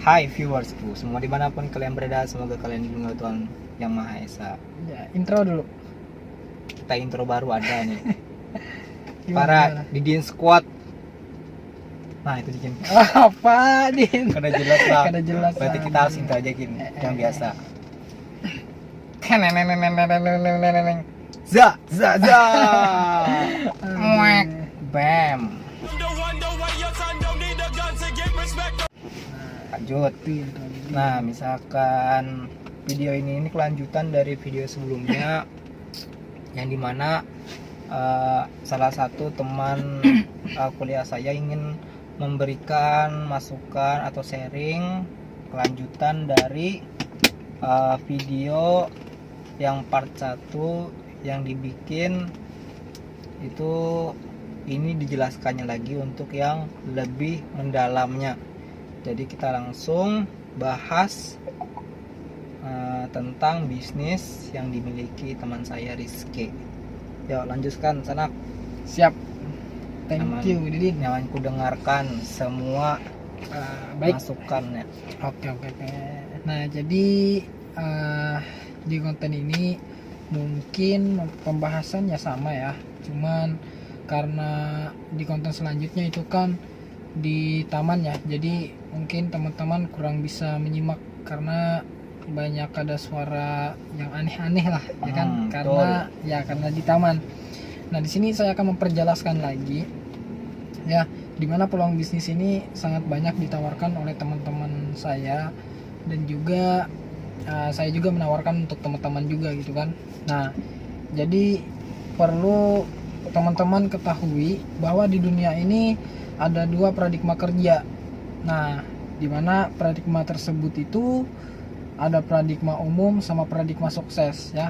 Hai viewersku, semua dimanapun kalian berada, semoga kalian dilindungi Tuhan Yang Maha Esa. Ya, intro dulu. Kita intro baru ada nih. Gimana? Para Didin Squad. Nah itu Didin. Apa, Din? Kada jelas lah. Kada jelas Berarti lah. kita harus intro aja gini, yang biasa. Za, za, za. Muek, bam. Lanjut. Nah, misalkan video ini kelanjutan dari video sebelumnya yang dimana salah satu teman kuliah saya ingin memberikan masukan atau sharing kelanjutan dari video yang part 1 yang dibikin itu, ini dijelaskannya lagi untuk yang lebih mendalamnya. Jadi kita langsung bahas tentang bisnis yang dimiliki teman saya Rizky. Yuk lanjutkan Sanak. Siap. Thank you, Didin. Nyaman ku dengarkan semua Baik. masukannya. Oke. Nah, jadi di konten ini mungkin pembahasannya sama ya. Cuman karena di konten selanjutnya itu kan di taman ya. Jadi mungkin teman-teman kurang bisa menyimak karena banyak ada suara yang aneh-aneh lah, ya kan? Karena di taman. Nah, di sini saya akan memperjelaskan lagi ya, dimana peluang bisnis ini sangat banyak ditawarkan oleh teman-teman saya, dan juga saya juga menawarkan untuk teman-teman juga gitu kan. Nah, jadi perlu teman-teman ketahui bahwa di dunia ini ada dua paradigma kerja. Nah, dimana paradigma tersebut itu ada paradigma umum sama paradigma sukses ya.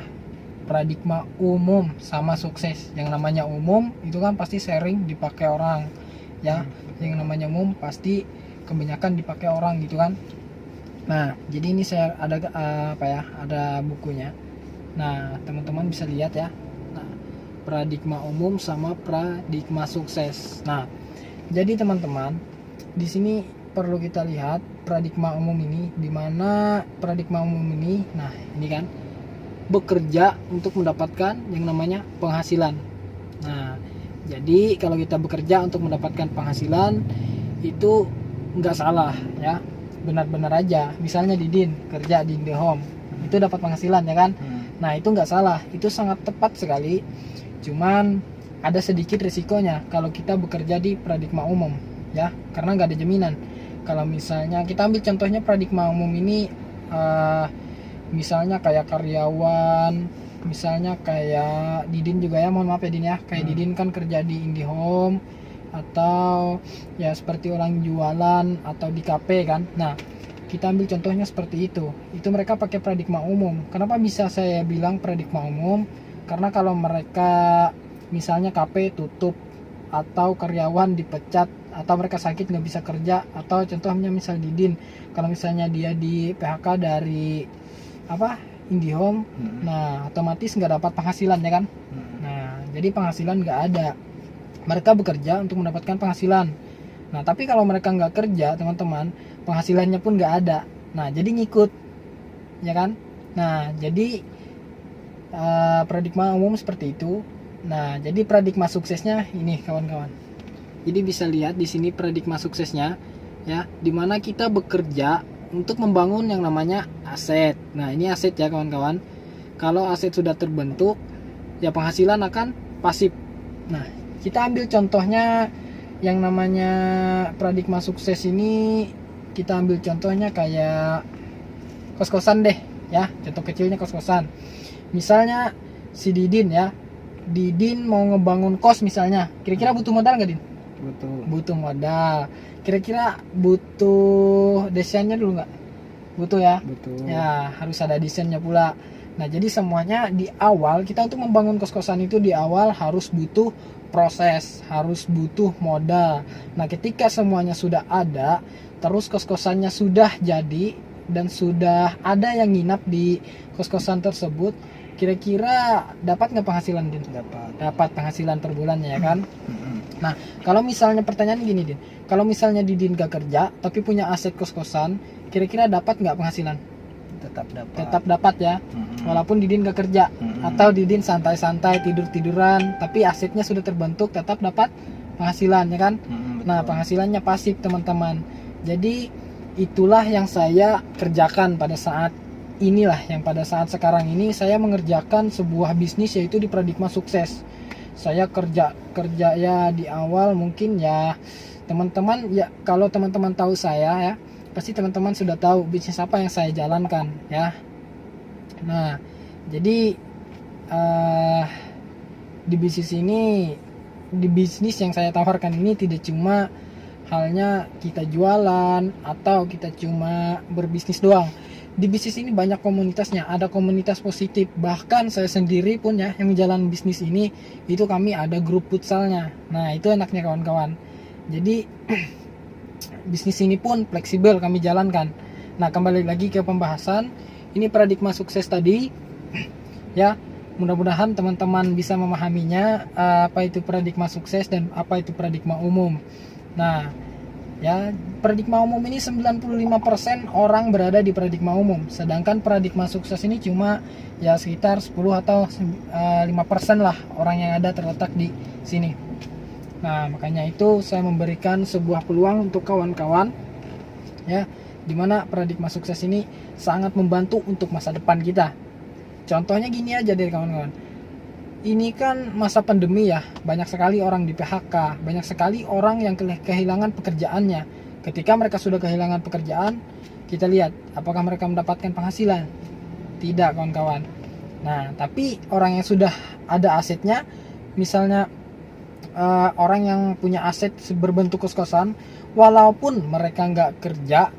Paradigma umum sama sukses. Yang namanya umum itu kan pasti sharing dipakai orang ya. Yang namanya umum pasti kebanyakan dipakai orang gitu kan. Nah, jadi ini saya ada ada bukunya. Nah, teman-teman bisa lihat ya. Nah, paradigma umum sama paradigma sukses. Nah, jadi teman-teman, di sini perlu kita lihat paradigma umum ini, di mana paradigma umum ini, nah ini kan bekerja untuk mendapatkan yang namanya penghasilan. Nah, jadi kalau kita bekerja untuk mendapatkan penghasilan itu nggak salah ya, benar-benar aja. Misalnya Didin kerja di IndiHome itu dapat penghasilan ya kan. Nah, itu nggak salah, itu sangat tepat sekali. Cuman ada sedikit risikonya kalau kita bekerja di paradigma umum ya, karena nggak ada jaminan. Kalau misalnya kita ambil contohnya paradigma umum ini, misalnya kayak karyawan, misalnya kayak Didin juga ya, mohon maaf ya Din ya, kayak Didin kan kerja di IndiHome atau ya seperti orang jualan atau di kafe kan. Nah, kita ambil contohnya seperti itu mereka pakai paradigma umum. Kenapa bisa saya bilang paradigma umum? Karena kalau mereka misalnya kafe tutup atau karyawan dipecat atau mereka sakit nggak bisa kerja, atau contohnya misal Didin kalau misalnya dia di PHK dari IndiHome, nah otomatis nggak dapat penghasilan ya kan. Nah, jadi penghasilan nggak ada, mereka bekerja untuk mendapatkan penghasilan. Nah, tapi kalau mereka nggak kerja teman-teman, penghasilannya pun nggak ada. Nah, jadi ngikut ya kan. Nah, jadi paradigma umum seperti itu. Nah, jadi paradigma suksesnya ini kawan-kawan. Jadi bisa lihat di sini paradigma suksesnya ya, dimana kita bekerja untuk membangun yang namanya aset. Nah, ini aset ya kawan-kawan. Kalau aset sudah terbentuk, ya penghasilan akan pasif. Nah, kita ambil contohnya yang namanya paradigma sukses ini, kita ambil contohnya kayak kos-kosan deh ya. Contoh kecilnya kos-kosan. Misalnya si Didin ya, Didin mau ngebangun kos misalnya, kira-kira butuh modal nggak Din? Butuh modal. Kira-kira butuh desainnya dulu nggak? Butuh ya? Betul. Ya, harus ada desainnya pula. Nah, jadi semuanya di awal kita untuk membangun kos-kosan itu di awal harus butuh proses, harus butuh modal. Nah, ketika semuanya sudah ada, terus kos-kosannya sudah jadi dan sudah ada yang nginap di kos-kosan tersebut, kira-kira dapat nggak penghasilan Din? Dapat. Dapat penghasilan per bulannya ya kan. Nah, kalau misalnya pertanyaan gini Din, kalau misalnya Didin gak kerja tapi punya aset kos-kosan, kira-kira dapat nggak penghasilan? Tetap dapat. Tetap dapat ya, Mm-mm. walaupun Didin gak kerja. Mm-mm. Atau Didin santai-santai tidur-tiduran tapi asetnya sudah terbentuk, tetap dapat penghasilan ya kan. Mm-mm, Nah, betul. penghasilannya pasif teman-teman. Jadi itulah yang saya kerjakan pada saat inilah, yang pada saat sekarang ini saya mengerjakan sebuah bisnis, yaitu di Pradigma Sukses. Saya kerja ya di awal mungkin ya teman-teman ya, kalau teman-teman tahu saya ya pasti teman-teman sudah tahu bisnis apa yang saya jalankan ya. Nah, jadi di bisnis ini, di bisnis yang saya tawarkan ini tidak cuma halnya kita jualan atau kita cuma berbisnis doang. Di bisnis ini banyak komunitasnya, ada komunitas positif. Bahkan saya sendiri pun ya yang menjalani bisnis ini, itu kami ada grup futsalnya. Nah, itu enaknya kawan-kawan. Jadi bisnis ini pun fleksibel kami jalankan. Nah, kembali lagi ke pembahasan. Ini paradigma sukses tadi. Ya, mudah-mudahan teman-teman bisa memahaminya, apa itu paradigma sukses dan apa itu paradigma umum. Nah, ya, paradigma umum ini 95% orang berada di paradigma umum, sedangkan paradigma sukses ini cuma ya sekitar 10 atau 5% lah orang yang ada terletak di sini. Nah, makanya itu saya memberikan sebuah peluang untuk kawan-kawan ya, dimana paradigma sukses ini sangat membantu untuk masa depan kita. Contohnya gini aja deh kawan-kawan, ini kan masa pandemi ya, banyak sekali orang di PHK, banyak sekali orang yang kehilangan pekerjaannya. Ketika mereka sudah kehilangan pekerjaan, kita lihat apakah mereka mendapatkan penghasilan? Tidak kawan-kawan. Nah, tapi orang yang sudah ada asetnya, misalnya orang yang punya aset berbentuk kos-kosan, walaupun mereka nggak kerja,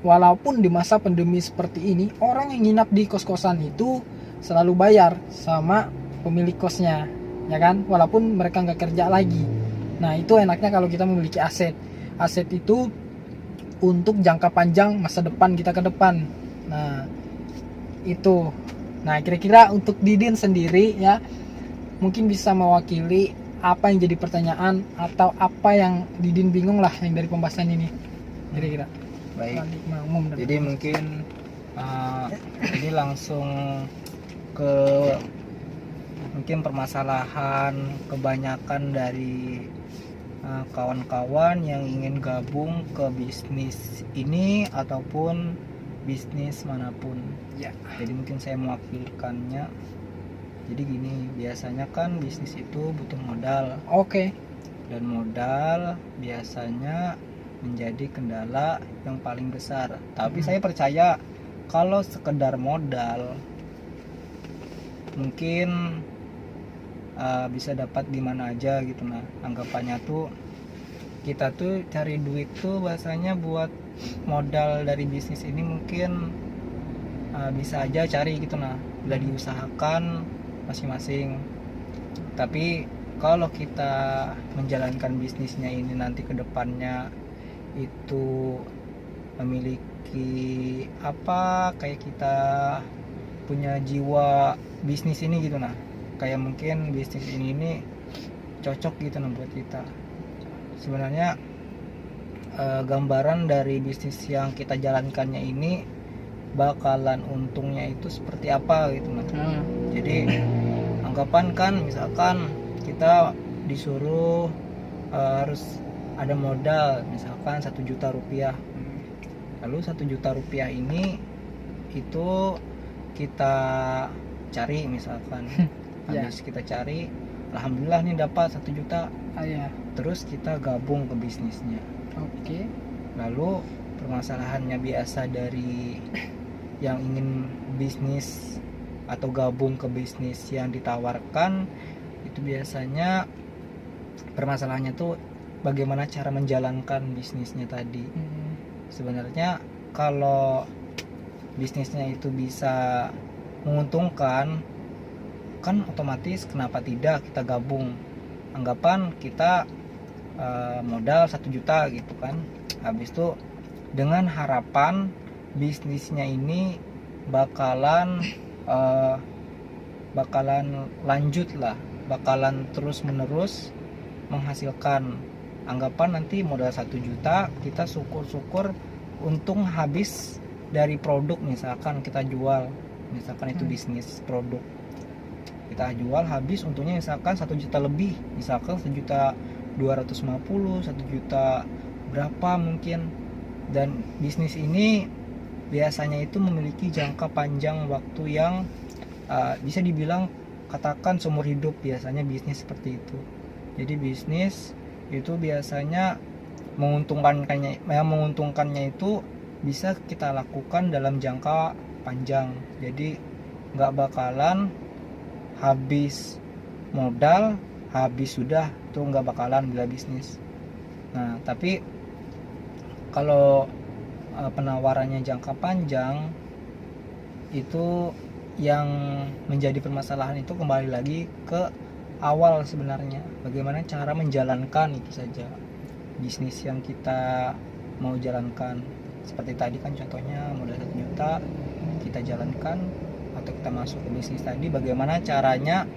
walaupun di masa pandemi seperti ini, orang yang nginap di kos-kosan itu selalu bayar sama pemilik kosnya, ya kan, walaupun mereka nggak kerja lagi. Nah, itu enaknya kalau kita memiliki aset. Aset itu untuk jangka panjang masa depan kita ke depan. Nah, itu. Nah, kira-kira untuk Didin sendiri ya, mungkin bisa mewakili apa yang jadi pertanyaan atau apa yang Didin bingung lah yang dari pembahasan ini, kira-kira. Baik. Umum dan Jadi mungkin ini langsung ke mungkin permasalahan kebanyakan dari kawan-kawan yang ingin gabung ke bisnis ini ataupun bisnis manapun ya. Jadi mungkin saya mewakilkannya. Jadi gini, biasanya kan bisnis itu butuh modal, Oke. dan modal biasanya menjadi kendala yang paling besar. Tapi saya percaya kalau sekedar modal mungkin bisa dapat di mana aja gitu. Nah, anggapannya tuh kita tuh cari duit tuh bahasanya buat modal dari bisnis ini mungkin bisa aja cari gitu. Nah, udah diusahakan masing-masing. Tapi kalau kita menjalankan bisnisnya ini nanti ke depannya itu memiliki apa, kayak kita punya jiwa bisnis ini gitu. Nah, kayak mungkin bisnis ini cocok gitu nah buat kita. Sebenarnya gambaran dari bisnis yang kita jalankannya ini bakalan untungnya itu seperti apa gitu nah. Jadi anggapan kan misalkan kita disuruh harus ada modal misalkan 1 juta rupiah. Lalu 1 juta rupiah ini itu kita cari misalkan. Habis kita cari, alhamdulillah nih dapat 1 juta. Ya. Terus kita gabung ke bisnisnya. Oke. Lalu permasalahannya biasa dari yang ingin bisnis atau gabung ke bisnis yang ditawarkan itu biasanya permasalahannya tuh bagaimana cara menjalankan bisnisnya tadi. Sebenarnya kalau bisnisnya itu bisa menguntungkan kan otomatis kenapa tidak kita gabung. Anggapan kita modal 1 juta gitu kan, habis itu dengan harapan bisnisnya ini bakalan lanjut lah, bakalan terus menerus menghasilkan. Anggapan nanti modal 1 juta, kita syukur-syukur untung habis dari produk, misalkan kita jual, misalkan itu bisnis produk, kita jual habis untungnya misalkan 1 juta lebih, misalkan 1.250.000, 1 juta berapa mungkin. Dan bisnis ini biasanya itu memiliki jangka panjang waktu yang bisa dibilang katakan seumur hidup, biasanya bisnis seperti itu. Jadi bisnis itu biasanya menguntungkannya itu bisa kita lakukan dalam jangka panjang. Jadi nggak bakalan habis modal, habis sudah, itu nggak bakalan bila bisnis. Nah, tapi kalau penawarannya jangka panjang, itu yang menjadi permasalahan itu kembali lagi ke awal sebenarnya, bagaimana cara menjalankan itu saja bisnis yang kita mau jalankan. Seperti tadi kan contohnya modal 1 juta kita jalankan atau kita masuk ke bisnis tadi, bagaimana caranya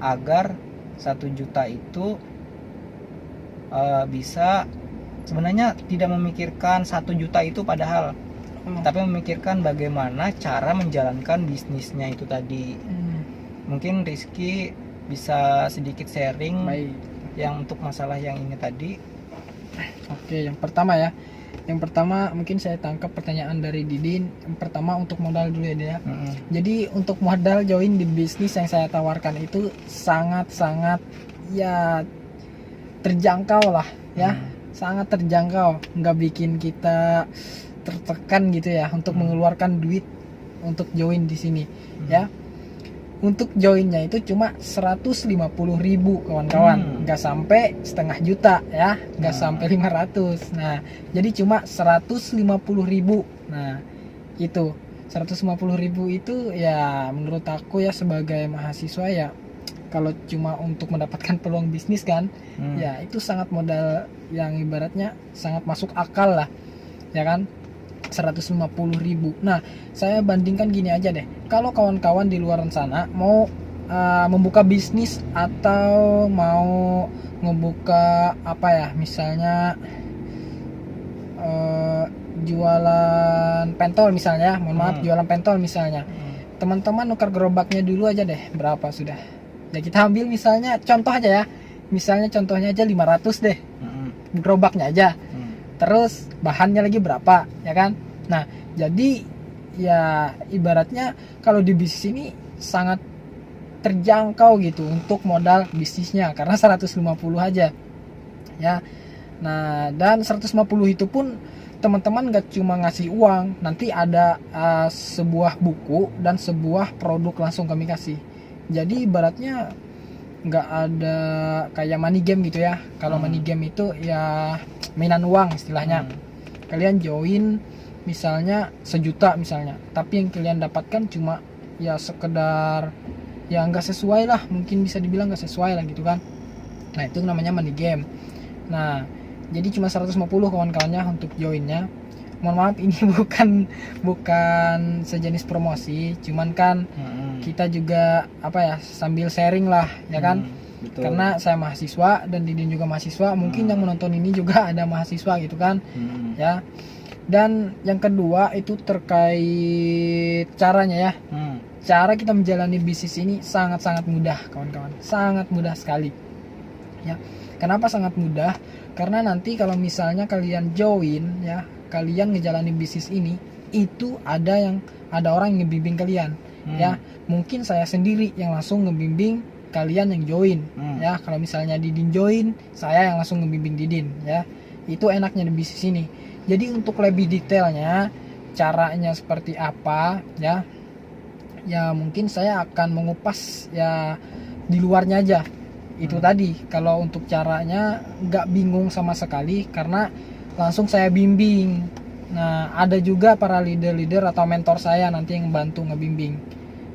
agar 1 juta itu bisa, sebenarnya tidak memikirkan 1 juta itu padahal, tapi memikirkan bagaimana cara menjalankan bisnisnya itu tadi. Mungkin Rizky bisa sedikit sharing. Baik. Yang untuk masalah yang ini tadi. Oke, yang pertama ya. Yang pertama mungkin saya tangkap pertanyaan dari Didin. Yang pertama untuk modal dulu ya. Jadi untuk modal join di bisnis yang saya tawarkan itu sangat-sangat ya terjangkau lah ya. Sangat terjangkau, nggak bikin kita tertekan gitu ya untuk mengeluarkan duit untuk join di sini ya. Untuk joinnya itu cuma 150.000 kawan-kawan, nggak sampai setengah juta ya, nggak sampai 500. Nah, jadi cuma 150.000. Nah, itu 150.000 itu ya menurut aku ya sebagai mahasiswa ya, kalau cuma untuk mendapatkan peluang bisnis kan, ya itu sangat modal yang ibaratnya sangat masuk akal lah, ya kan? 150.000. Nah, saya bandingkan gini aja deh. Kalau kawan-kawan di luar sana mau membuka bisnis atau mau ngebuka apa ya, misalnya jualan pentol misalnya, jualan pentol misalnya. Teman-teman nukar gerobaknya dulu aja deh, berapa sudah? Ya kita ambil misalnya contoh aja ya. Misalnya contohnya aja 500 deh. Gerobaknya aja. Terus bahannya lagi berapa, ya kan? Nah, jadi ya ibaratnya kalau di bisnis ini sangat terjangkau gitu untuk modal bisnisnya karena 150 aja. Ya. Nah, dan 150 itu pun teman-teman gak cuma ngasih uang, nanti ada sebuah buku dan sebuah produk langsung kami kasih. Jadi ibaratnya nggak ada kayak money game gitu ya. Kalau money game itu ya mainan uang istilahnya. Kalian join misalnya 1 juta misalnya, tapi yang kalian dapatkan cuma ya sekedar ya nggak sesuai lah, mungkin bisa dibilang nggak sesuai lah gitu kan. Nah, itu namanya money game. Nah, jadi cuma 150 kawan-kawannya untuk joinnya. Mohon maaf ini bukan sejenis promosi, cuman kan kita juga apa ya sambil sharing lah ya kan. Betul. Karena saya mahasiswa dan Didin juga mahasiswa, mungkin yang menonton ini juga ada mahasiswa gitu kan. Ya. Dan yang kedua itu terkait caranya ya. Cara kita menjalani bisnis ini sangat-sangat mudah kawan-kawan, sangat mudah sekali ya. Kenapa sangat mudah? Karena nanti kalau misalnya kalian join ya, kalian ngejalanin bisnis ini, itu ada orang yang ngebimbing kalian ya. Mungkin saya sendiri yang langsung ngebimbing kalian yang join ya. Kalau misalnya Didin join, saya yang langsung ngebimbing Didin ya. Itu enaknya di bisnis ini. Jadi untuk lebih detailnya caranya seperti apa ya, ya mungkin saya akan mengupas ya di luarnya aja. Itu tadi, kalau untuk caranya nggak bingung sama sekali karena langsung saya bimbing. Nah, ada juga para leader-leader atau mentor saya nanti yang bantu ngebimbing.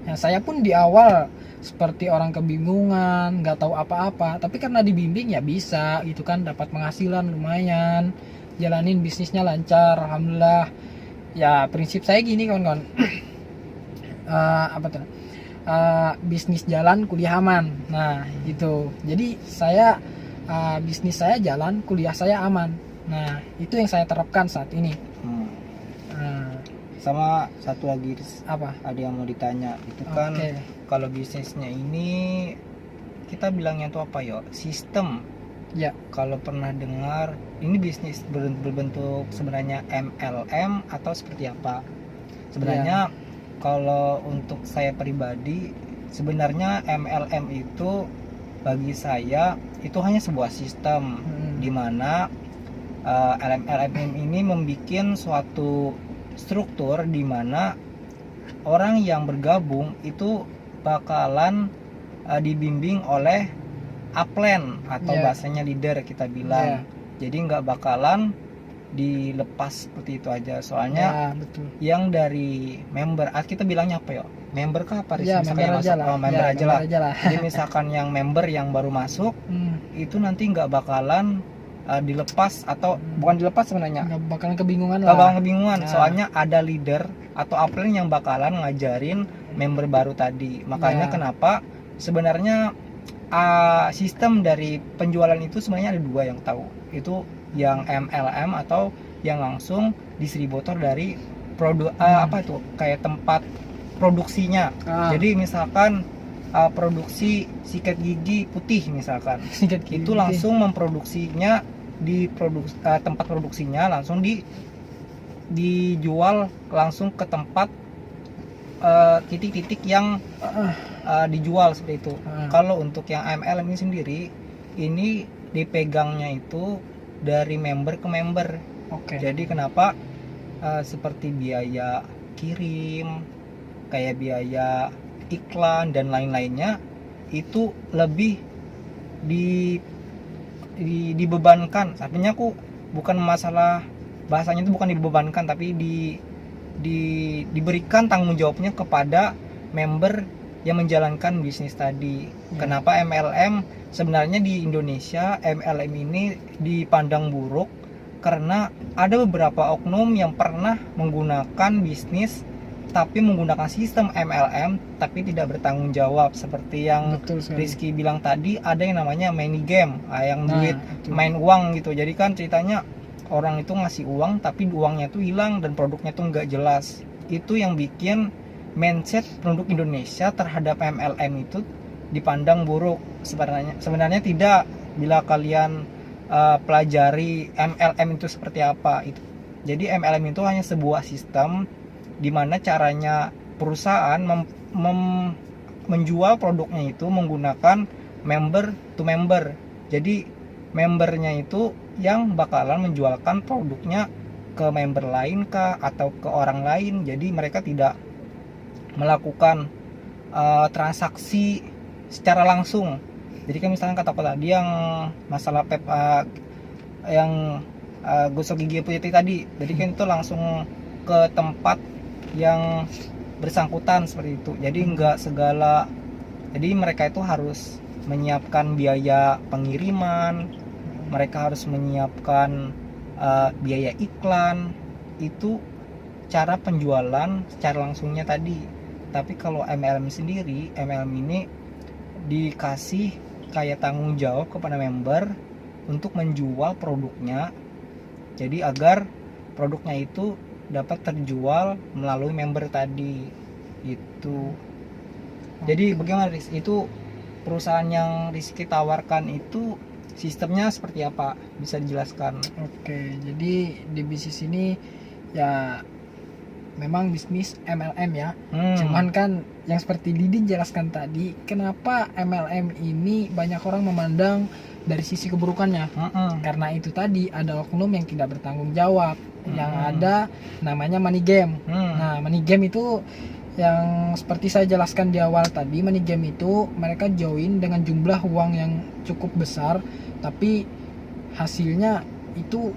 Nah, saya pun di awal seperti orang kebingungan, nggak tahu apa-apa, tapi karena dibimbing ya bisa gitu kan, dapat penghasilan lumayan, jalanin bisnisnya lancar, alhamdulillah. Ya prinsip saya gini kawan-kawan. Bisnis jalan kuliah aman. Nah gitu. Jadi saya bisnis saya jalan, kuliah saya aman. Nah, itu yang saya terapkan saat ini. Nah, sama satu lagi apa? ada yang mau ditanya itu kan, kalau bisnisnya ini kita bilangnya itu apa ya, sistem ya. Kalau pernah dengar ini bisnis berbentuk sebenarnya MLM atau seperti apa sebenarnya? Kalau untuk saya pribadi sebenarnya MLM itu bagi saya itu hanya sebuah sistem di mana MLM ini membuat suatu struktur di mana orang yang bergabung itu bakalan dibimbing oleh upline atau bahasanya leader kita bilang. Jadi nggak bakalan dilepas seperti itu aja, soalnya betul. Yang dari member, kita bilangnya apa ya, member kah apa member aja lah. Member aja lah. Jadi misalkan yang member yang baru masuk itu nanti nggak bakalan dilepas atau bukan dilepas sebenarnya, nggak bakalan kebingungan nggak bakalan kebingungan, soalnya ada leader atau upline yang bakalan ngajarin member baru tadi. Makanya kenapa sebenarnya sistem dari penjualan itu sebenarnya ada dua yang tahu, itu yang MLM atau yang langsung distributor dari produk apa itu kayak tempat produksinya. Jadi misalkan produksi sikat gigi putih misalkan, itu langsung memproduksinya di tempat produksinya, langsung dijual langsung ke tempat titik-titik yang dijual seperti itu. Kalau untuk yang MLM ini sendiri, ini dipegangnya itu dari member ke member. Jadi kenapa seperti biaya kirim, kayak biaya iklan dan lain-lainnya itu lebih dibebankan. Artinya aku bukan masalah bahasanya itu bukan dibebankan, tapi diberikan tanggung jawabnya kepada member yang menjalankan bisnis tadi. Kenapa MLM sebenarnya di Indonesia MLM ini dipandang buruk karena ada beberapa oknum yang pernah menggunakan bisnis tapi menggunakan sistem MLM tapi tidak bertanggung jawab, seperti yang Rizky bilang tadi, ada yang namanya money game, yang duit main uang gitu. Jadi kan ceritanya orang itu ngasih uang tapi uangnya tuh hilang dan produknya tuh nggak jelas. Itu yang bikin mindset penduduk Indonesia terhadap MLM itu dipandang buruk. Sebenarnya tidak, bila kalian pelajari MLM itu seperti apa itu. Jadi MLM itu hanya sebuah sistem di mana caranya perusahaan menjual produknya itu menggunakan member to member. Jadi membernya itu yang bakalan menjualkan produknya ke member lain kah atau ke orang lain. Jadi mereka tidak melakukan transaksi secara langsung. Jadi kan misalnya kata tadi yang masalah yang gosok gigi putih tadi, jadi kan itu langsung ke tempat yang bersangkutan seperti itu. Jadi enggak segala, jadi mereka itu harus menyiapkan biaya pengiriman, mereka harus menyiapkan biaya iklan. Itu cara penjualan secara langsungnya tadi. Tapi kalau MLM sendiri, MLM ini dikasih kayak tanggung jawab kepada member untuk menjual produknya, jadi agar produknya itu dapat terjual melalui member tadi itu. Jadi bagaimana Riz? Itu perusahaan yang Rizky tawarkan itu sistemnya seperti apa? Bisa dijelaskan? Jadi di bisnis ini ya memang bisnis MLM ya. Cuman kan yang seperti Didi jelaskan tadi, kenapa MLM ini banyak orang memandang dari sisi keburukannya? Karena itu tadi ada oknum yang tidak bertanggung jawab. Yang ada namanya money game. Nah, money game itu yang seperti saya jelaskan di awal tadi, money game itu mereka join dengan jumlah uang yang cukup besar, tapi hasilnya itu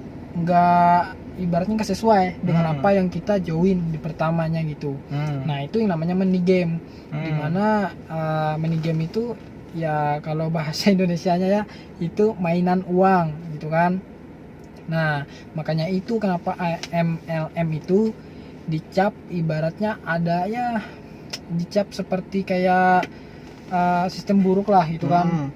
ibaratnya nggak sesuai dengan apa yang kita join di pertamanya gitu. Nah, itu yang namanya money game. Dimana money game itu ya kalau bahasa Indonesianya ya itu mainan uang gitu kan. Nah, makanya itu kenapa MLM itu dicap ibaratnya ada ya, dicap seperti kayak sistem buruk lah gitu kan.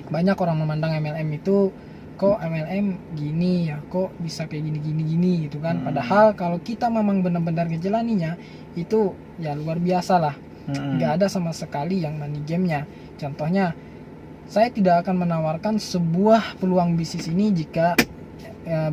banyak orang memandang MLM itu kok MLM gini ya, kok bisa kayak gini gitu kan. Padahal kalau kita memang benar-benar ngejalaninya itu ya luar biasa lah. Nggak ada sama sekali yang money game-nya. Contohnya, saya tidak akan menawarkan sebuah peluang bisnis ini jika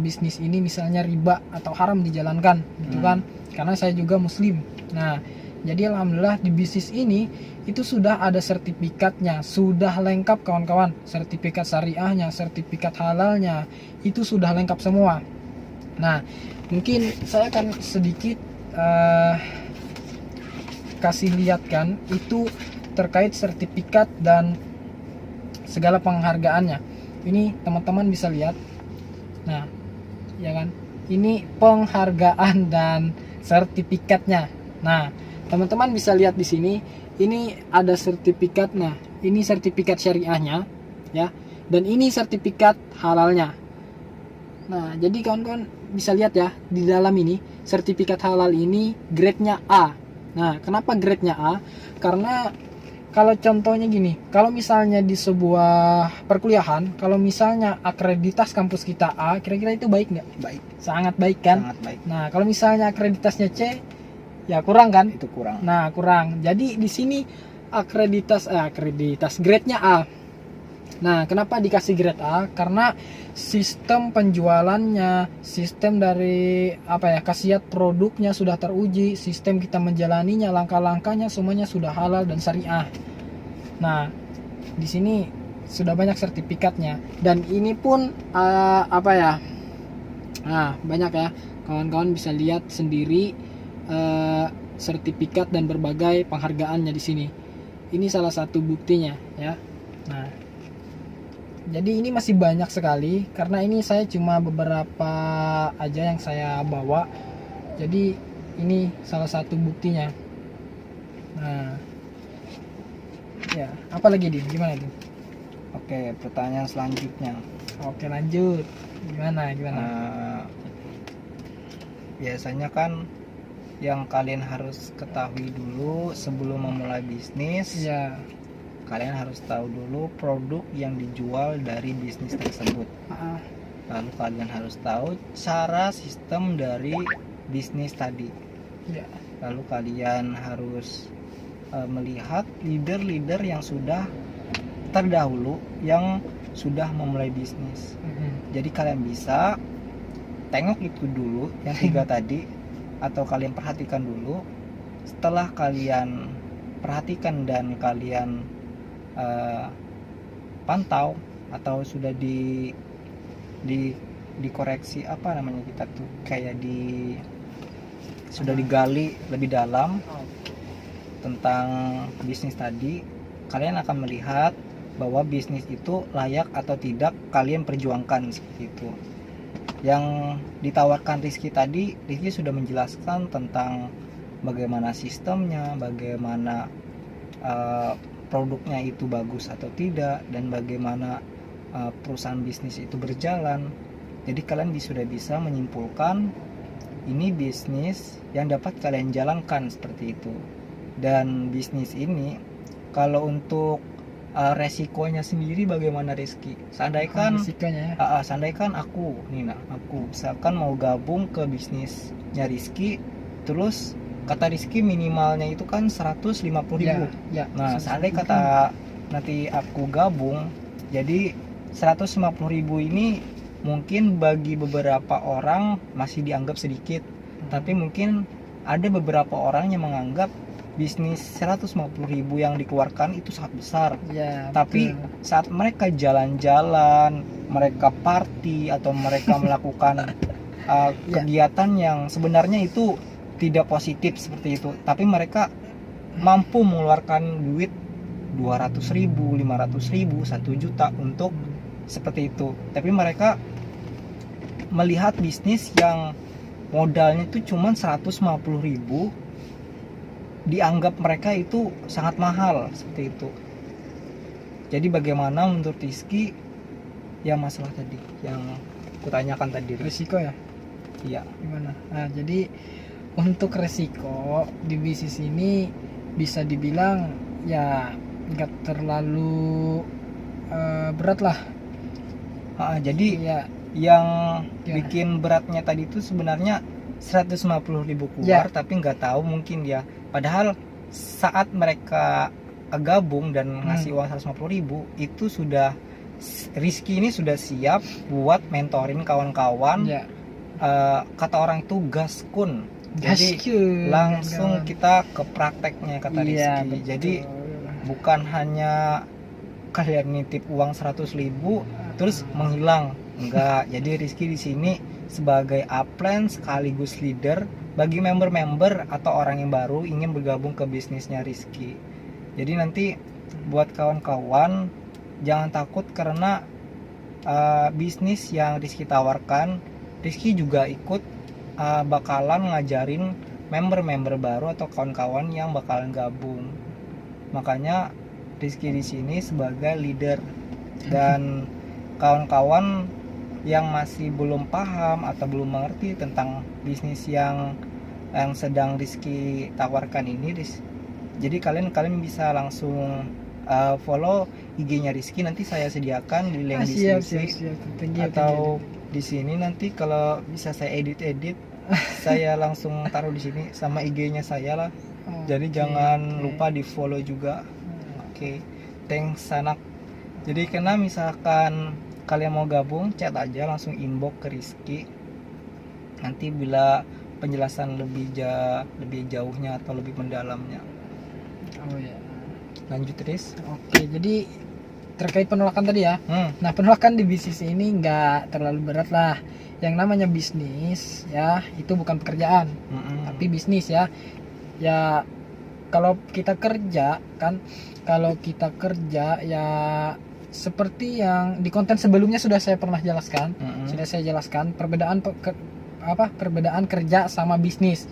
bisnis ini misalnya riba atau haram dijalankan gitu kan, karena saya juga muslim. Nah, jadi alhamdulillah di bisnis ini itu sudah ada sertifikatnya, sudah lengkap kawan-kawan. Sertifikat syariahnya, sertifikat halalnya, itu sudah lengkap semua. Nah, mungkin saya akan sedikit kasih lihat kan itu terkait sertifikat dan segala penghargaannya. Ini teman-teman bisa lihat. Nah, ya kan? Ini penghargaan dan sertifikatnya. Nah, teman-teman bisa lihat di sini. Ini ada sertifikat. Nah, ini sertifikat syariahnya, ya. Dan ini sertifikat halalnya. Nah, jadi kawan-kawan bisa lihat ya di dalam ini sertifikat halal ini grade-nya A. Nah, kenapa grade-nya A? Karena kalau contohnya gini, kalau misalnya di sebuah perkuliahan, kalau misalnya akreditas kampus kita A, kira-kira itu baik nggak? Baik. Sangat baik kan? Sangat baik. Nah, kalau misalnya akreditasnya C, ya kurang kan? Itu kurang. Nah, kurang. Jadi di sini akreditas grade-nya A. Nah, kenapa dikasih grade A? Karena sistem penjualannya, sistem dari khasiat produknya sudah teruji, sistem kita menjalaninya, langkah-langkahnya semuanya sudah halal dan syariah. Nah, di sini sudah banyak sertifikatnya dan ini pun Nah, banyak ya. Kawan-kawan bisa lihat sendiri sertifikat dan berbagai penghargaannya di sini. Ini salah satu buktinya ya. Nah, jadi ini masih banyak sekali karena ini saya cuma beberapa aja yang saya bawa. Jadi ini salah satu buktinya. Nah, ya, apa lagi di gimana itu? Oke, pertanyaan selanjutnya. Oke, lanjut. Gimana? Biasanya kan yang kalian harus ketahui dulu sebelum memulai bisnis, Ya. kalian harus tahu dulu produk yang dijual dari bisnis tersebut. Lalu kalian harus tahu cara sistem dari bisnis tadi. Ya. Lalu kalian harus melihat leader-leader yang sudah terdahulu yang sudah memulai bisnis. Jadi kalian bisa tengok itu dulu yang 3 tadi, atau kalian perhatikan dulu. Setelah kalian perhatikan dan kalian pantau atau sudah dikoreksi kita tuh kayak sudah digali lebih dalam tentang bisnis tadi, kalian akan melihat bahwa bisnis itu layak atau tidak kalian perjuangkan seperti itu. Yang ditawarkan Rizky tadi, Rizky sudah menjelaskan tentang bagaimana sistemnya, bagaimana produknya itu bagus atau tidak, dan bagaimana perusahaan bisnis itu berjalan. Jadi kalian sudah bisa menyimpulkan ini bisnis yang dapat kalian jalankan seperti itu. Dan bisnis ini kalau untuk resikonya sendiri bagaimana Rizky? Seandainya aku misalkan mau gabung ke bisnisnya Rizky, terus kata Rizky minimalnya itu kan 150.000. Ya. Nah, seandainya nanti aku gabung, jadi 150.000 ini mungkin bagi beberapa orang masih dianggap sedikit, tapi mungkin ada beberapa orang yang menganggap bisnis 150.000 yang dikeluarkan itu sangat besar. Ya, tapi saat mereka jalan-jalan, mereka party atau mereka melakukan kegiatan yang sebenarnya itu tidak positif seperti itu, tapi mereka mampu mengeluarkan duit 200.000, 500.000, 1 juta untuk seperti itu. Tapi mereka melihat bisnis yang modalnya itu cuma 150.000, dianggap mereka itu sangat mahal seperti itu. Jadi bagaimana menurut Rizky yang masalah tadi yang kutanyakan tadi, risiko ya? Iya. Gimana? Nah, jadi untuk resiko di bisnis ini bisa dibilang ya nggak terlalu berat lah. Jadi Iya. yang Gimana? bikin beratnya tadi itu sebenarnya 150.000 keluar, tapi nggak tahu mungkin ya. Padahal saat mereka gabung dan ngasih uang 150.000 itu sudah Rizky ini sudah siap buat mentorin kawan-kawan. Ya. Kata orang itu gaskun. Jadi Gaskun, langsung kawan. kita ke prakteknya kata Rizky. Iya, betul. Jadi bukan hanya kalian nitip uang 100.000 terus menghilang, enggak. Jadi Rizky di sini sebagai upline sekaligus leader bagi member-member atau orang yang baru ingin bergabung ke bisnisnya Rizky. Jadi nanti buat kawan-kawan jangan takut karena bisnis yang Rizky tawarkan, Rizky juga ikut bakalan ngajarin member-member baru atau kawan-kawan yang bakalan gabung. Makanya Rizky di sini sebagai leader, dan kawan-kawan yang masih belum paham atau belum mengerti tentang bisnis yang sedang Rizky tawarkan ini, jadi kalian bisa langsung follow IG-nya Rizky, nanti saya sediakan di link deskripsi. Atau di sini nanti kalau bisa saya edit saya langsung taruh di sini sama IG-nya saya lah. Jadi jangan lupa di follow juga. Oke, thanks Sanak. Jadi karena misalkan kalian mau gabung, chat aja langsung inbox ke Rizky. Nanti bila penjelasan lebih jauhnya atau lebih mendalamnya. Oh ya. Lanjut Riz. Oke, jadi terkait penolakan tadi ya. Nah, penolakan di bisnis ini nggak terlalu berat lah. Yang namanya bisnis ya itu bukan pekerjaan, tapi bisnis ya. Ya kalau kita kerja ya seperti yang di konten sebelumnya sudah saya pernah jelaskan, perbedaan kerja sama bisnis.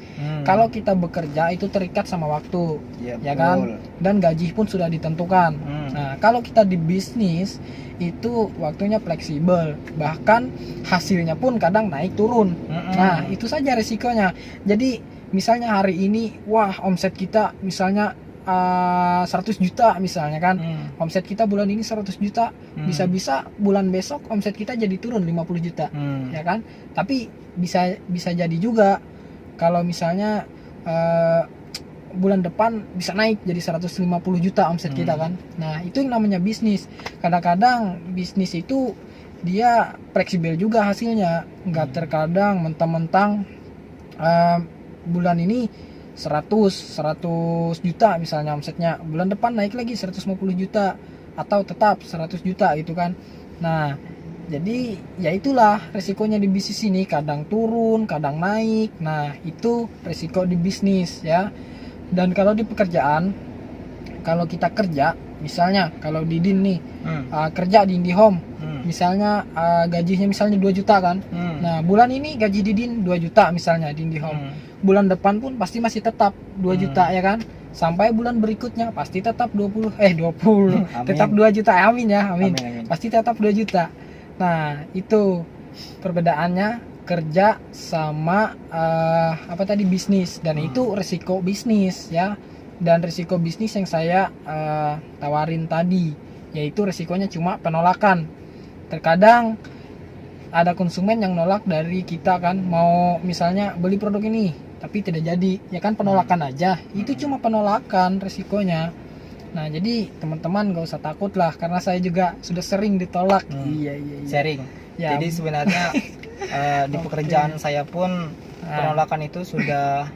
Kalau kita bekerja itu terikat sama waktu, ya kan, dan gaji pun sudah ditentukan. Nah, kalau kita di bisnis itu waktunya fleksibel, bahkan hasilnya pun kadang naik turun. Nah, itu saja resikonya. Jadi misalnya hari ini omset kita misalnya 100 juta misalnya kan, omset kita bulan ini 100 juta, bisa-bisa bulan besok omset kita jadi turun 50 juta, ya kan. Tapi bisa jadi juga kalau misalnya bulan depan bisa naik jadi 150 juta omset kita kan. Nah, itu yang namanya bisnis. Kadang-kadang bisnis itu dia fleksibel juga hasilnya, nggak terkadang mentang-mentang bulan ini 100 juta misalnya omsetnya, bulan depan naik lagi 150 juta atau tetap 100 juta gitu kan. Nah, jadi ya itulah resikonya di bisnis ini, kadang turun, kadang naik. Nah, itu resiko di bisnis ya. Dan kalau di pekerjaan, kalau kita kerja, misalnya kalau Didin nih kerja di IndiHome, misalnya gajinya misalnya 2 juta kan. Nah, bulan ini gaji Didin 2 juta misalnya di IndiHome. Bulan depan pun pasti masih tetap 2 juta ya kan. Sampai bulan berikutnya pasti tetap 20 tetap 2 juta. Amin ya, amin. Pasti tetap 2 juta. Nah, itu perbedaannya kerja sama bisnis, dan itu resiko bisnis ya. Dan resiko bisnis yang saya tawarin tadi, yaitu resikonya cuma penolakan. Terkadang ada konsumen yang nolak dari kita kan, mau misalnya beli produk ini tapi tidak jadi, ya kan, penolakan aja. Itu cuma penolakan resikonya. Nah, jadi teman-teman gak usah takut lah, karena saya juga sudah sering ditolak. Iya. Sharing ya. Jadi sebenarnya di pekerjaan saya pun penolakan itu sudah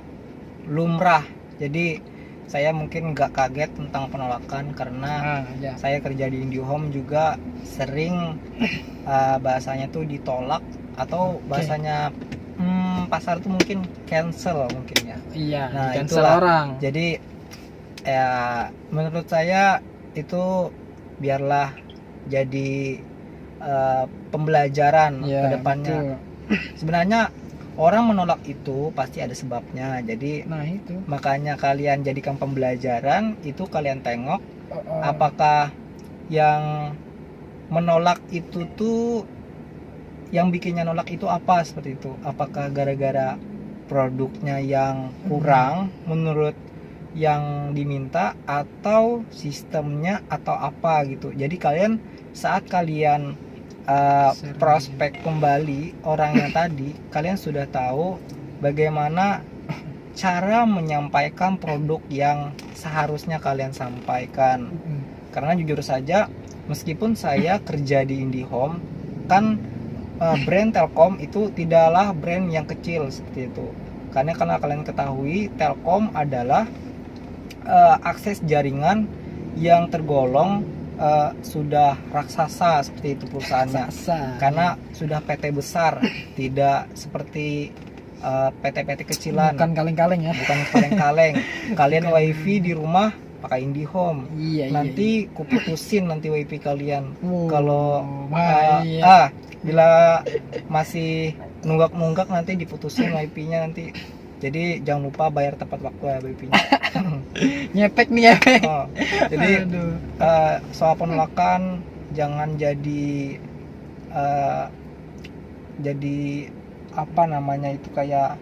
lumrah. Jadi saya mungkin nggak kaget tentang penolakan karena saya kerja di IndiHome juga sering bahasanya tuh ditolak, atau bahasanya pasar tuh mungkin cancel mungkin ya. Iya, nah cancel itulah orang. Jadi ya menurut saya itu biarlah jadi pembelajaran ke depannya. Sebenarnya orang menolak itu pasti ada sebabnya. Jadi itu makanya kalian jadikan pembelajaran, itu kalian tengok apakah yang menolak itu tuh, yang bikinnya nolak itu apa, seperti itu. Apakah gara-gara produknya yang kurang menurut yang diminta, atau sistemnya, atau apa gitu. Jadi kalian saat kalian prospek kembali orang yang tadi, kalian sudah tahu bagaimana cara menyampaikan produk yang seharusnya kalian sampaikan. Karena jujur saja, meskipun saya kerja di IndiHome, kan brand Telkom itu tidaklah brand yang kecil seperti itu. Karena kalian ketahui, Telkom adalah akses jaringan yang tergolong sudah raksasa seperti itu perusahaannya. Karena sudah PT besar, tidak seperti PT-PT kecilan. Bukan kaleng-kaleng ya. Bukan kaleng-kaleng. Kalian wifi di rumah pakai IndiHome. Nanti kuputusin nanti wifi kalian. Kalau bila masih nunggak-nunggak nanti diputusin wifi-nya nanti. Jadi jangan lupa bayar tepat waktu ya wifi-nya. Nyepek nih ya. Jadi soal penolakan jangan jadi apa namanya itu, kayak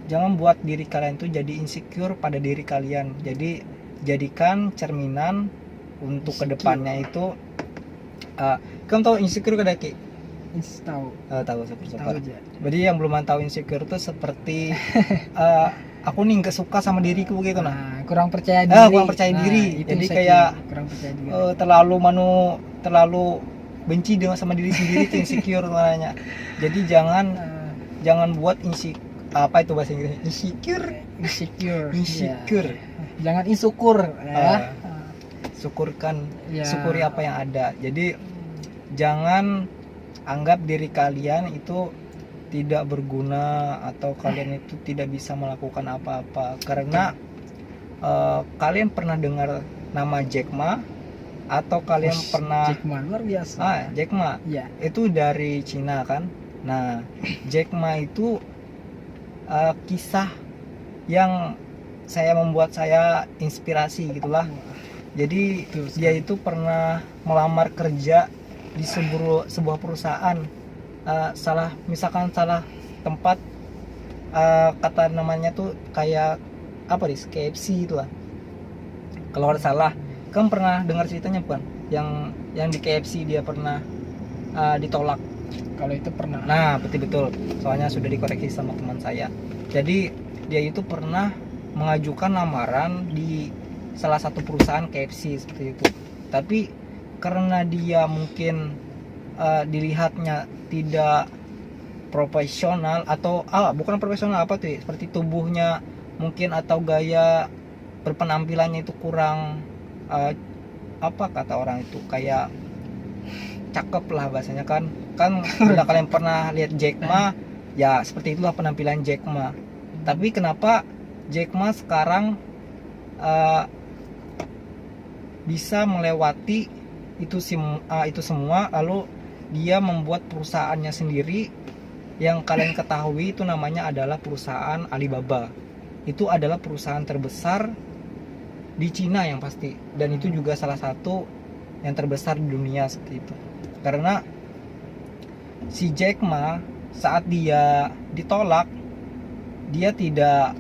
jangan buat diri kalian itu jadi insecure pada diri kalian. Jadi jadikan cerminan untuk kedepannya itu. Kamu tahu insecure kada Ki? Tahu seperti apa. Jadi yang belum tahu insecure itu seperti aku nih nggak suka sama diriku begitu nah. Kurang percaya diri. Kurang percaya diri. Jadi kayak terlalu benci sama diri sendiri itu insecure namanya. Jadi jangan buat apa itu bahasa Inggrisnya? Insecure. Jangan insyukur ya. Syukuri apa yang ada. Jadi jangan anggap diri kalian itu tidak berguna atau kalian itu tidak bisa melakukan apa-apa. Karena kalian pernah dengar nama Jack Ma atau kalian pernah Jack Ma luar biasa. Jack Ma ya. Itu dari Cina kan. Nah, Jack Ma itu kisah yang membuat saya inspirasi gitulah. Jadi dia itu pernah melamar kerja di sebuah perusahaan, salah tempat, kata namanya tuh kayak apa nih, KFC itu lah kalau ada salah. Kamu pernah dengar ceritanya bukan yang di KFC dia pernah ditolak? Kalau itu pernah. Nah betul, soalnya sudah dikoreksi sama teman saya. Jadi dia itu pernah mengajukan lamaran di salah satu perusahaan KFC seperti itu, tapi karena dia mungkin dilihatnya tidak profesional atau bukan profesional, apa tuh, seperti tubuhnya mungkin atau gaya berpenampilannya itu kurang apa kata orang itu, kayak cakep lah bahasanya kan bila kalian pernah lihat Jack Ma ya seperti itulah penampilan Jack Ma. Tapi kenapa Jack Ma sekarang bisa melewati itu semua, lalu dia membuat perusahaannya sendiri yang kalian ketahui itu namanya adalah perusahaan Alibaba. Itu adalah perusahaan terbesar di Cina yang pasti, dan itu juga salah satu yang terbesar di dunia seperti itu. Karena si Jack Ma saat dia ditolak, dia tidak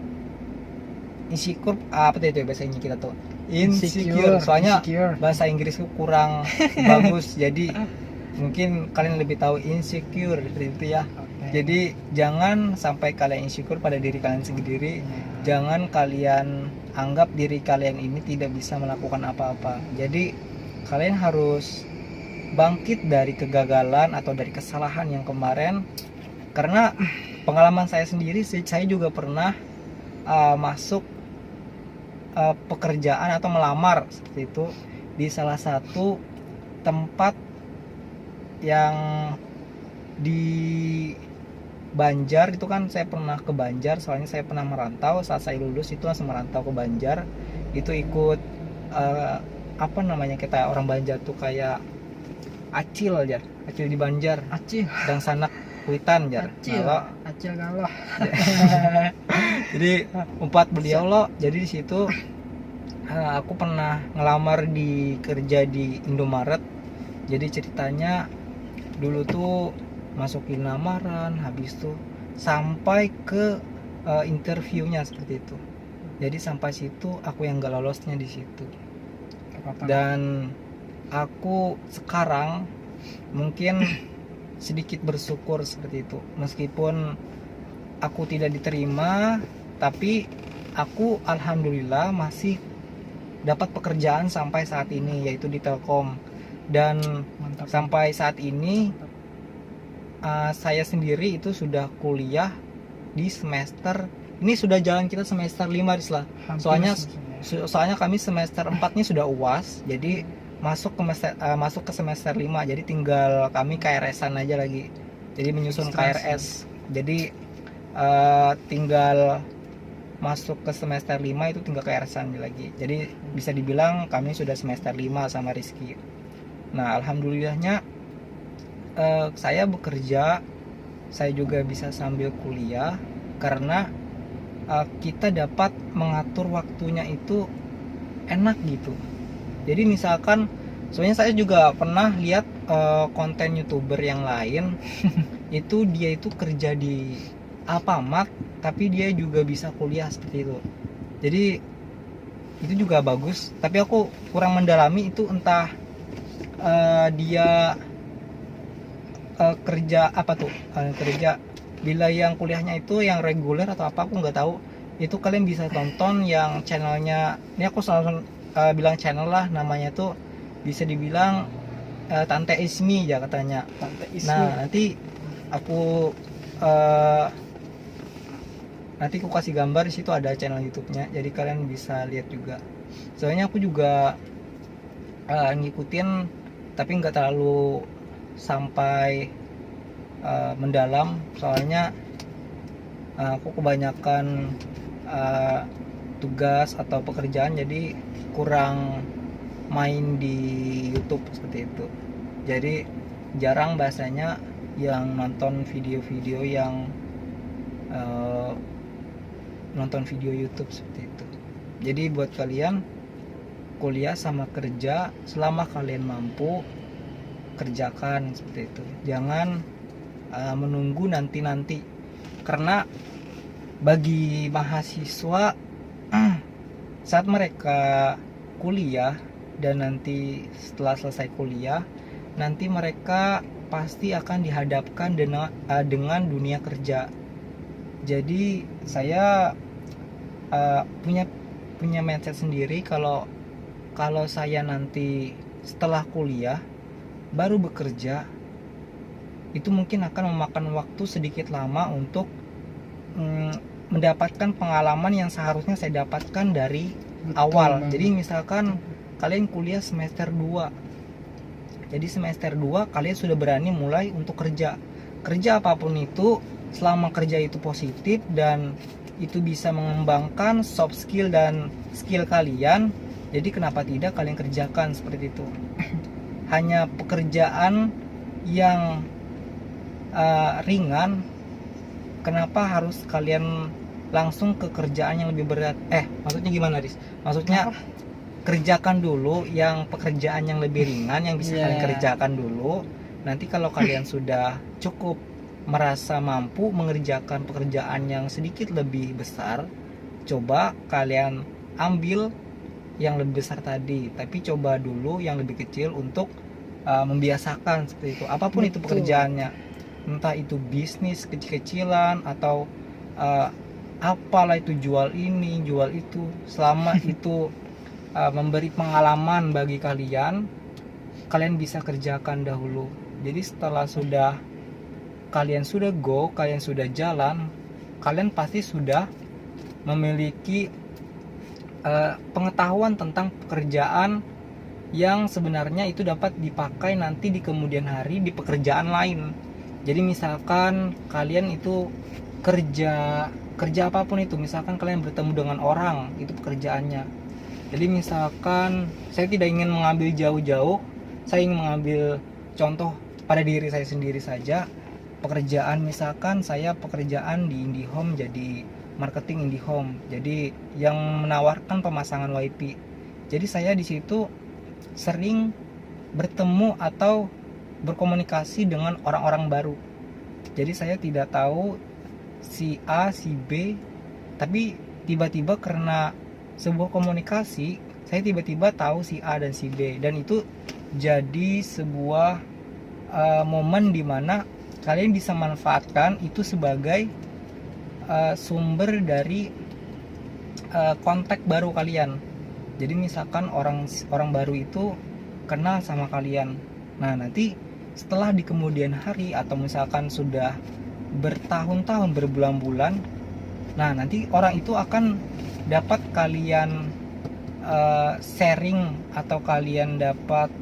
insecure, apa itu bahasanya kita tuh insecure. Soalnya bahasa Inggrisku kurang bagus, jadi mungkin kalian lebih tahu insecure seperti itu ya. Jadi jangan sampai kalian insecure pada diri kalian sendiri. Jangan kalian anggap diri kalian ini tidak bisa melakukan apa-apa. Jadi kalian harus bangkit dari kegagalan atau dari kesalahan yang kemarin. Karena pengalaman saya sendiri, saya juga pernah masuk pekerjaan atau melamar seperti itu di salah satu tempat yang di Banjar. Itu kan saya pernah ke Banjar, soalnya saya pernah merantau. Saat saya lulus itu langsung merantau ke Banjar. Itu ikut apa namanya, kita orang Banjar tuh kayak acil di Banjar, acil dan sanak kuitan jar. Acil galah. Jadi empat beliau loh. Jadi di situ aku pernah ngelamar kerja di Indomaret. Jadi ceritanya dulu tuh masukin lamaran, habis tuh sampai ke interviewnya seperti itu. Jadi sampai situ aku yang gak lolosnya di situ. Dan aku sekarang mungkin sedikit bersyukur seperti itu. Meskipun aku tidak diterima, tapi aku alhamdulillah masih dapat pekerjaan sampai saat ini, yaitu di Telkom. Dan Mantap. sampai saat ini saya sendiri itu sudah kuliah di semester ini, sudah jalan kita semester 5 lah. Hampir Soalnya selesai. soalnya kami semester 4 nya sudah UAS, jadi masuk ke semester 5, jadi tinggal kami KRS-an aja lagi. Jadi menyusun KRS. Jadi tinggal masuk ke semester 5 itu tinggal KRS-an lagi. Jadi bisa dibilang kami sudah semester 5 sama Rizky. Nah, alhamdulillahnya saya bekerja, saya juga bisa sambil kuliah karena kita dapat mengatur waktunya itu enak gitu. Jadi misalkan, soalnya saya juga pernah lihat konten YouTuber yang lain itu dia itu kerja di Alfamart tapi dia juga bisa kuliah seperti itu. Jadi itu juga bagus, tapi aku kurang mendalami itu, entah dia kerja apa tuh, kerja bila yang kuliahnya itu yang reguler atau apa aku nggak tahu. Itu kalian bisa tonton yang channelnya, ini aku selalu bilang channel lah, namanya tuh bisa dibilang Tante Ismi ya katanya. Tante Ismi. Nah, nanti aku kasih gambar, di situ ada channel YouTube-nya, jadi kalian bisa lihat juga. Soalnya aku juga ngikutin tapi nggak terlalu sampai mendalam, soalnya aku kebanyakan tugas atau pekerjaan, jadi kurang main di YouTube seperti itu. Jadi jarang bahasanya yang nonton video-video yang nonton video YouTube seperti itu. Jadi buat kalian, kuliah sama kerja selama kalian mampu, kerjakan seperti itu. Jangan menunggu nanti-nanti, karena bagi mahasiswa saat mereka kuliah dan nanti setelah selesai kuliah, nanti mereka pasti akan dihadapkan dengan dunia kerja. Jadi saya punya mindset sendiri, kalau saya nanti setelah kuliah baru bekerja, itu mungkin akan memakan waktu sedikit lama untuk mendapatkan pengalaman yang seharusnya saya dapatkan dari awal. Jadi misalkan kalian kuliah semester 2, jadi semester 2 kalian sudah berani mulai untuk kerja apapun itu, selama kerja itu positif dan itu bisa mengembangkan soft skill dan skill kalian, jadi kenapa tidak kalian kerjakan seperti itu. Hanya pekerjaan yang ringan, kenapa harus kalian langsung ke kerjaan yang lebih berat? Maksudnya gimana, Riz? Maksudnya kerjakan dulu yang pekerjaan yang lebih ringan yang bisa kalian kerjakan dulu. Nanti kalau kalian sudah cukup merasa mampu mengerjakan pekerjaan yang sedikit lebih besar, coba kalian ambil yang lebih besar tadi, tapi coba dulu yang lebih kecil untuk membiasakan seperti itu. Apapun itu pekerjaannya, entah itu bisnis kecil-kecilan atau apalah itu, jual ini jual itu, selama itu memberi pengalaman bagi kalian, kalian bisa kerjakan dahulu. Jadi setelah kalian sudah kalian sudah jalan, kalian pasti sudah memiliki pengetahuan tentang pekerjaan yang sebenarnya itu dapat dipakai nanti di kemudian hari di pekerjaan lain. Jadi misalkan kalian itu kerja apapun itu, misalkan kalian bertemu dengan orang, itu pekerjaannya. Jadi misalkan saya tidak ingin mengambil jauh-jauh, saya ingin mengambil contoh pada diri saya sendiri saja. Pekerjaan, misalkan saya pekerjaan di IndiHome, jadi marketing IndiHome, jadi yang menawarkan pemasangan WiFi. Jadi saya di situ sering bertemu atau berkomunikasi dengan orang-orang baru. Jadi saya tidak tahu si A, si B, tapi tiba-tiba karena sebuah komunikasi saya tiba-tiba tahu si A dan si B, dan itu jadi sebuah momen dimana kalian bisa manfaatkan itu sebagai sumber dari kontak baru kalian. Jadi misalkan orang baru itu kenal sama kalian. Nah, nanti setelah di kemudian hari atau misalkan sudah bertahun-tahun, berbulan-bulan, nah nanti orang itu akan dapat kalian sharing atau kalian dapat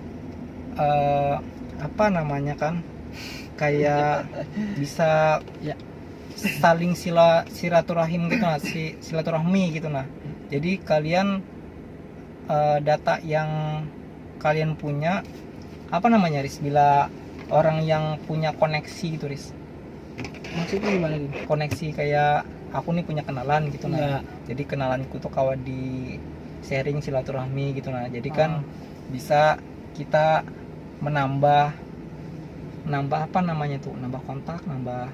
apa namanya kan, kayak bisa Ya. saling silaturahim gitu nah, silaturahmi gitu nah. Jadi kalian data yang kalian punya, apa namanya Riz, bila orang yang punya koneksi gitu Riz, Maksudnya gimana nih? koneksi kayak aku nih punya kenalan gitu nah. Ya. Jadi kenalanku tuh kawan di sharing silaturahmi gitu nah. Jadi kan Oh. bisa kita menambah apa namanya tuh, nambah kontak, nambah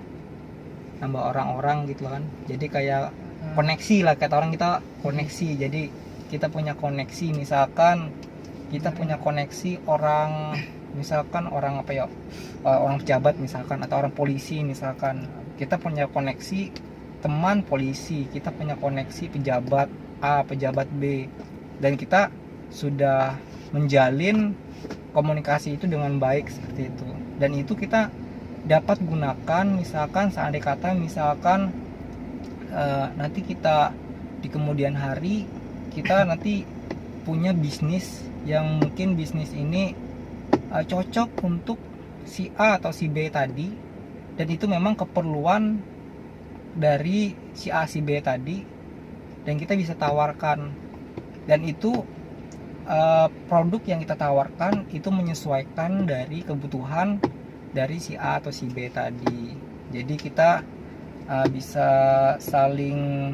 orang-orang gitu kan. Jadi kayak koneksi lah, kata orang kita koneksi. Jadi kita punya koneksi, misalkan kita punya koneksi orang, misalkan orang apa ya, orang pejabat misalkan, atau orang polisi misalkan. Kita punya koneksi teman polisi, kita punya koneksi pejabat A, pejabat B, dan kita sudah menjalin komunikasi itu dengan baik seperti itu. Dan itu kita dapat gunakan misalkan seandainya kata misalkan nanti kita di kemudian hari kita nanti punya bisnis yang mungkin bisnis ini cocok untuk si A atau si B tadi, dan itu memang keperluan dari si A si B tadi, dan kita bisa tawarkan, dan itu produk yang kita tawarkan itu menyesuaikan dari kebutuhan dari si A atau si B tadi. Jadi kita bisa saling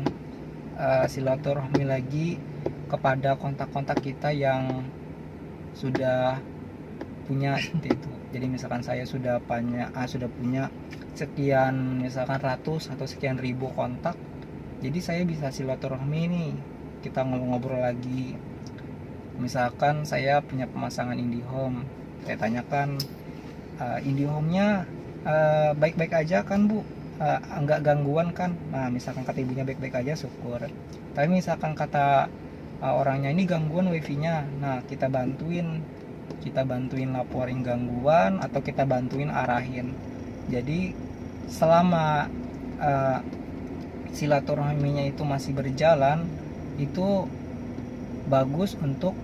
silaturahmi lagi kepada kontak-kontak kita yang sudah punya seperti itu. Jadi misalkan saya sudah punya sekian, misalkan ratus atau sekian ribu kontak, jadi saya bisa silaturahmi nih, kita ngobrol lagi. Misalkan saya punya pemasangan IndiHome, saya tanyakan IndiHome-nya baik-baik aja kan Bu, enggak gangguan kan. Nah misalkan kata ibunya baik-baik aja, syukur. Tapi misalkan kata orangnya ini gangguan wifi-nya, nah kita bantuin laporin gangguan atau kita bantuin arahin. Jadi selama silaturahminya itu masih berjalan, itu bagus untuk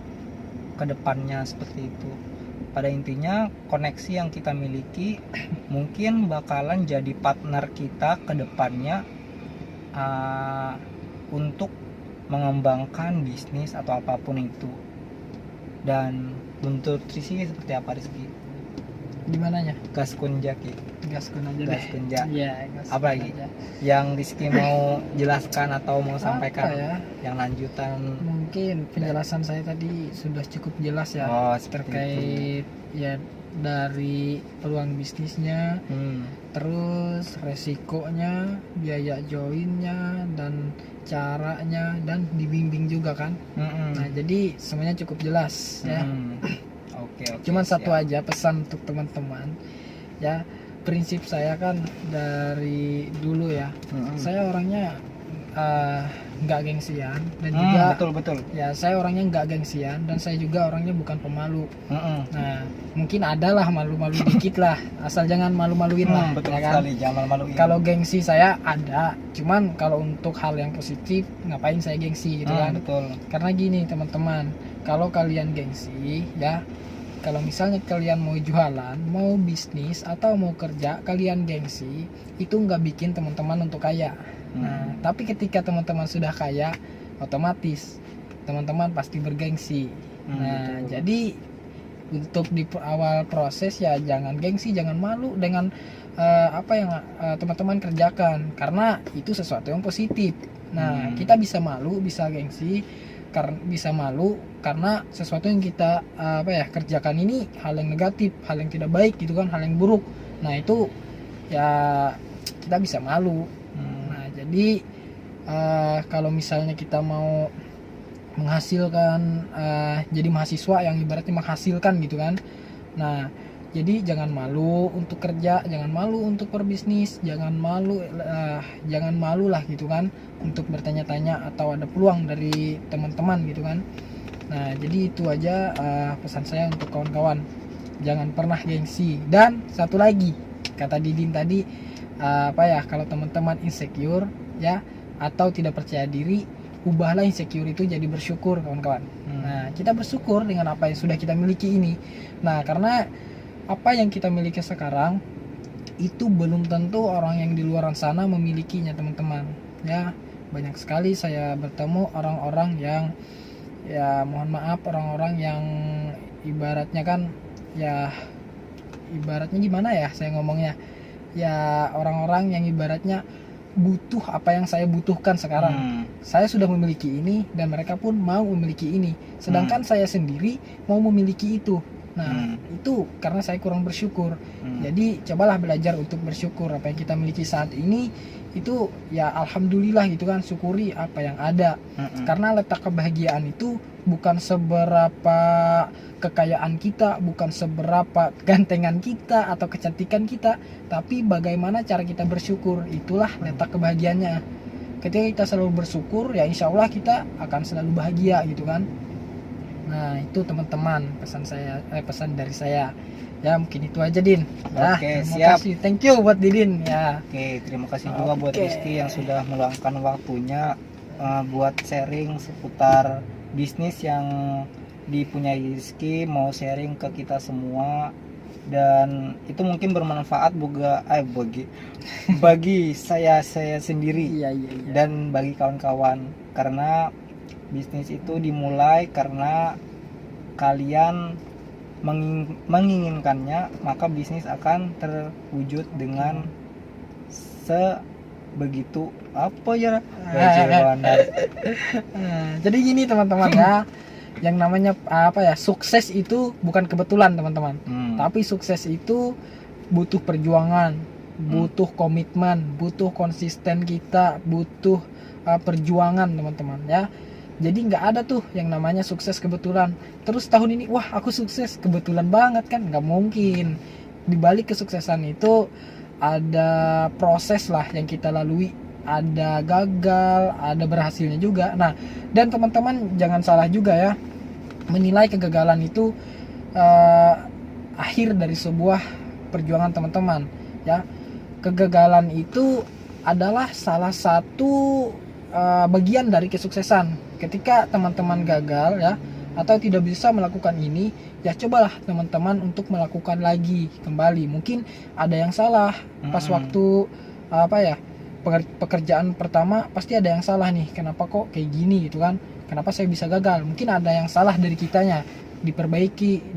kedepannya seperti itu. Pada intinya koneksi yang kita miliki mungkin bakalan jadi partner kita kedepannya untuk mengembangkan bisnis atau apapun itu. Dan menurut Rizky seperti apa Rizky? Di mananya? Gaskun Jaki. Gaskun aja deh. Gaskun Ja. Iya, gaskun Apa lagi? aja. Yang Rizky mau jelaskan atau mau sampaikan? Apa ya? Yang lanjutan. Mungkin penjelasan saya tadi sudah cukup jelas ya, Oh, seperti terkait ya dari peluang bisnisnya, terus resikonya, biaya joinnya, dan caranya, dan dibimbing juga kan. Nah jadi semuanya cukup jelas ya. Oke, Cuman siap. satu aja pesan untuk teman-teman ya, prinsip saya kan dari dulu ya, saya orangnya nggak gengsian, dan juga betul. ya saya orangnya nggak gengsian, dan saya juga orangnya bukan pemalu. Nah mungkin adalah malu-malu dikit lah, asal jangan malu-maluin lah. Betul Ya kan? sekali, jangan malu-maluin. Kalau gengsi saya ada, cuman kalau untuk hal yang positif ngapain saya gengsi gitu kan. Betul. Karena gini teman-teman, kalau kalian gengsi ya, kalau misalnya kalian mau jualan, mau bisnis, atau mau kerja, kalian gengsi, itu nggak bikin teman-teman untuk kaya. Nah, tapi ketika teman-teman sudah kaya, otomatis teman-teman pasti bergengsi. Nah, betul. jadi untuk di awal proses ya jangan gengsi, jangan malu dengan apa yang teman-teman kerjakan, karena itu sesuatu yang positif. Nah, kita bisa malu, bisa gengsi, bisa malu karena sesuatu yang kita kerjakan ini hal yang negatif, hal yang tidak baik gitu kan, hal yang buruk. Nah, itu ya kita bisa malu. Nah, jadi kalau misalnya kita mau menghasilkan, jadi mahasiswa yang ibaratnya menghasilkan gitu kan. Nah, jadi jangan malu untuk kerja, jangan malu untuk berbisnis, jangan malu lah gitu kan untuk bertanya-tanya atau ada peluang dari teman-teman gitu kan. Nah, jadi itu aja pesan saya untuk kawan-kawan, jangan pernah gengsi. Dan satu lagi kata Didin tadi, kalau teman-teman insecure ya atau tidak percaya diri, ubahlah insecure itu jadi bersyukur kawan-kawan. Nah, kita bersyukur dengan apa yang sudah kita miliki ini. Nah, karena apa yang kita miliki sekarang itu belum tentu orang yang di luar sana memilikinya teman-teman ya. Banyak sekali saya bertemu orang-orang yang ya mohon maaf, orang-orang yang ibaratnya kan ya, ibaratnya gimana ya saya ngomongnya ya, orang-orang yang ibaratnya butuh apa yang saya butuhkan sekarang. Saya sudah memiliki ini dan mereka pun mau memiliki ini, sedangkan saya sendiri mau memiliki itu. Nah, itu karena saya kurang bersyukur. Jadi cobalah belajar untuk bersyukur. Apa yang kita miliki saat ini itu ya alhamdulillah gitu kan, syukuri apa yang ada. Karena letak kebahagiaan itu bukan seberapa kekayaan kita, bukan seberapa kegantengan kita atau kecantikan kita, tapi bagaimana cara kita bersyukur, itulah letak kebahagiaannya. Ketika kita selalu bersyukur ya insya Allah kita akan selalu bahagia gitu kan. Nah, itu teman-teman pesan dari saya ya, mungkin itu aja Din ya. Oke, Terima siap. kasih, thank you buat Didin ya. Oke, terima kasih juga buat Oke. Rizky yang sudah meluangkan waktunya buat sharing seputar bisnis yang dipunyai Rizky, mau sharing ke kita semua, dan itu mungkin bermanfaat bagi saya sendiri Iya. dan bagi kawan-kawan, karena bisnis itu dimulai karena kalian menginginkannya, maka bisnis akan terwujud dengan sebegitu Jadi gini teman-teman ya, yang namanya sukses itu bukan kebetulan teman-teman, tapi sukses itu butuh perjuangan, butuh komitmen, butuh konsisten kita, butuh perjuangan teman-teman ya. Jadi nggak ada tuh yang namanya sukses kebetulan. Terus tahun ini wah aku sukses kebetulan banget kan, nggak mungkin. Di balik kesuksesan itu ada proses lah yang kita lalui, ada gagal, ada berhasilnya juga. Nah, dan teman-teman jangan salah juga ya, menilai kegagalan itu akhir dari sebuah perjuangan teman-teman ya. Kegagalan itu adalah salah satu bagian dari kesuksesan. Ketika teman-teman gagal ya atau tidak bisa melakukan ini, ya cobalah teman-teman untuk melakukan lagi kembali. Mungkin ada yang salah pas waktu pekerjaan pertama, pasti ada yang salah nih, kenapa kok kayak gini gitu kan, kenapa saya bisa gagal. Mungkin ada yang salah dari kitanya, diperbaiki,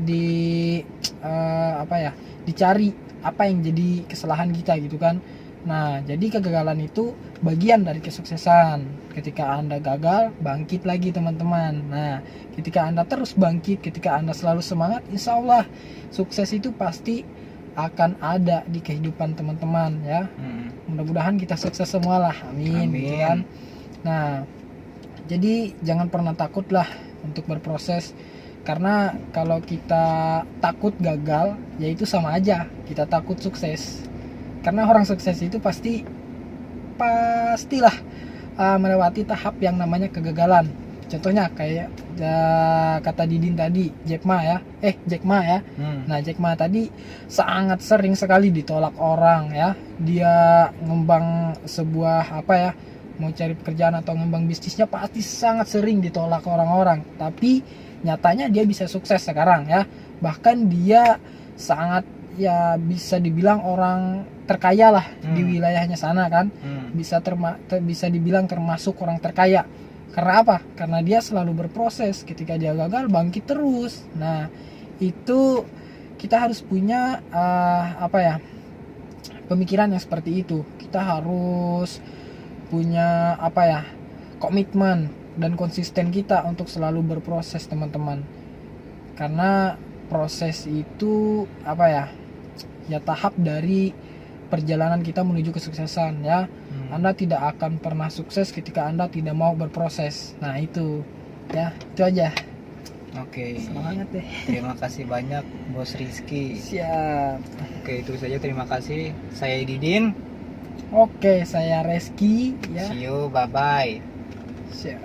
dicari apa yang jadi kesalahan kita gitu kan. Nah, jadi kegagalan itu bagian dari kesuksesan. Ketika Anda gagal, bangkit lagi teman-teman. Nah, ketika Anda terus bangkit, ketika Anda selalu semangat, insya Allah sukses itu pasti akan ada di kehidupan teman-teman ya. Mudah-mudahan kita sukses semua lah, amin. Gitu kan? Nah, jadi jangan pernah takut lah untuk berproses. Karena kalau kita takut gagal, ya itu sama aja kita takut sukses. Karena orang sukses itu pastilah melewati tahap yang namanya kegagalan. Contohnya kayak kata Didin tadi, Jack Ma ya. Nah, Jack Ma tadi sangat sering sekali ditolak orang ya. Dia ngembang sebuah mau cari pekerjaan atau ngembang bisnisnya pasti sangat sering ditolak orang-orang. Tapi nyatanya dia bisa sukses sekarang ya. Bahkan dia sangat ya bisa dibilang orang terkaya lah di wilayahnya sana kan. Bisa dibilang termasuk orang terkaya. Karena apa? Karena dia selalu berproses. Ketika dia gagal, bangkit terus. Nah, itu kita harus punya pemikiran yang seperti itu. Kita harus punya komitmen dan konsisten kita untuk selalu berproses teman-teman. Karena proses itu ya tahap dari perjalanan kita menuju kesuksesan ya. Anda tidak akan pernah sukses ketika Anda tidak mau berproses. Nah, itu Ya, itu aja. Oke. Semangat deh. Terima kasih banyak Bos Rizky. Siap. Oke, itu saja, terima kasih. Saya Didin. Oke, saya Reski ya. See you, bye bye. Siap.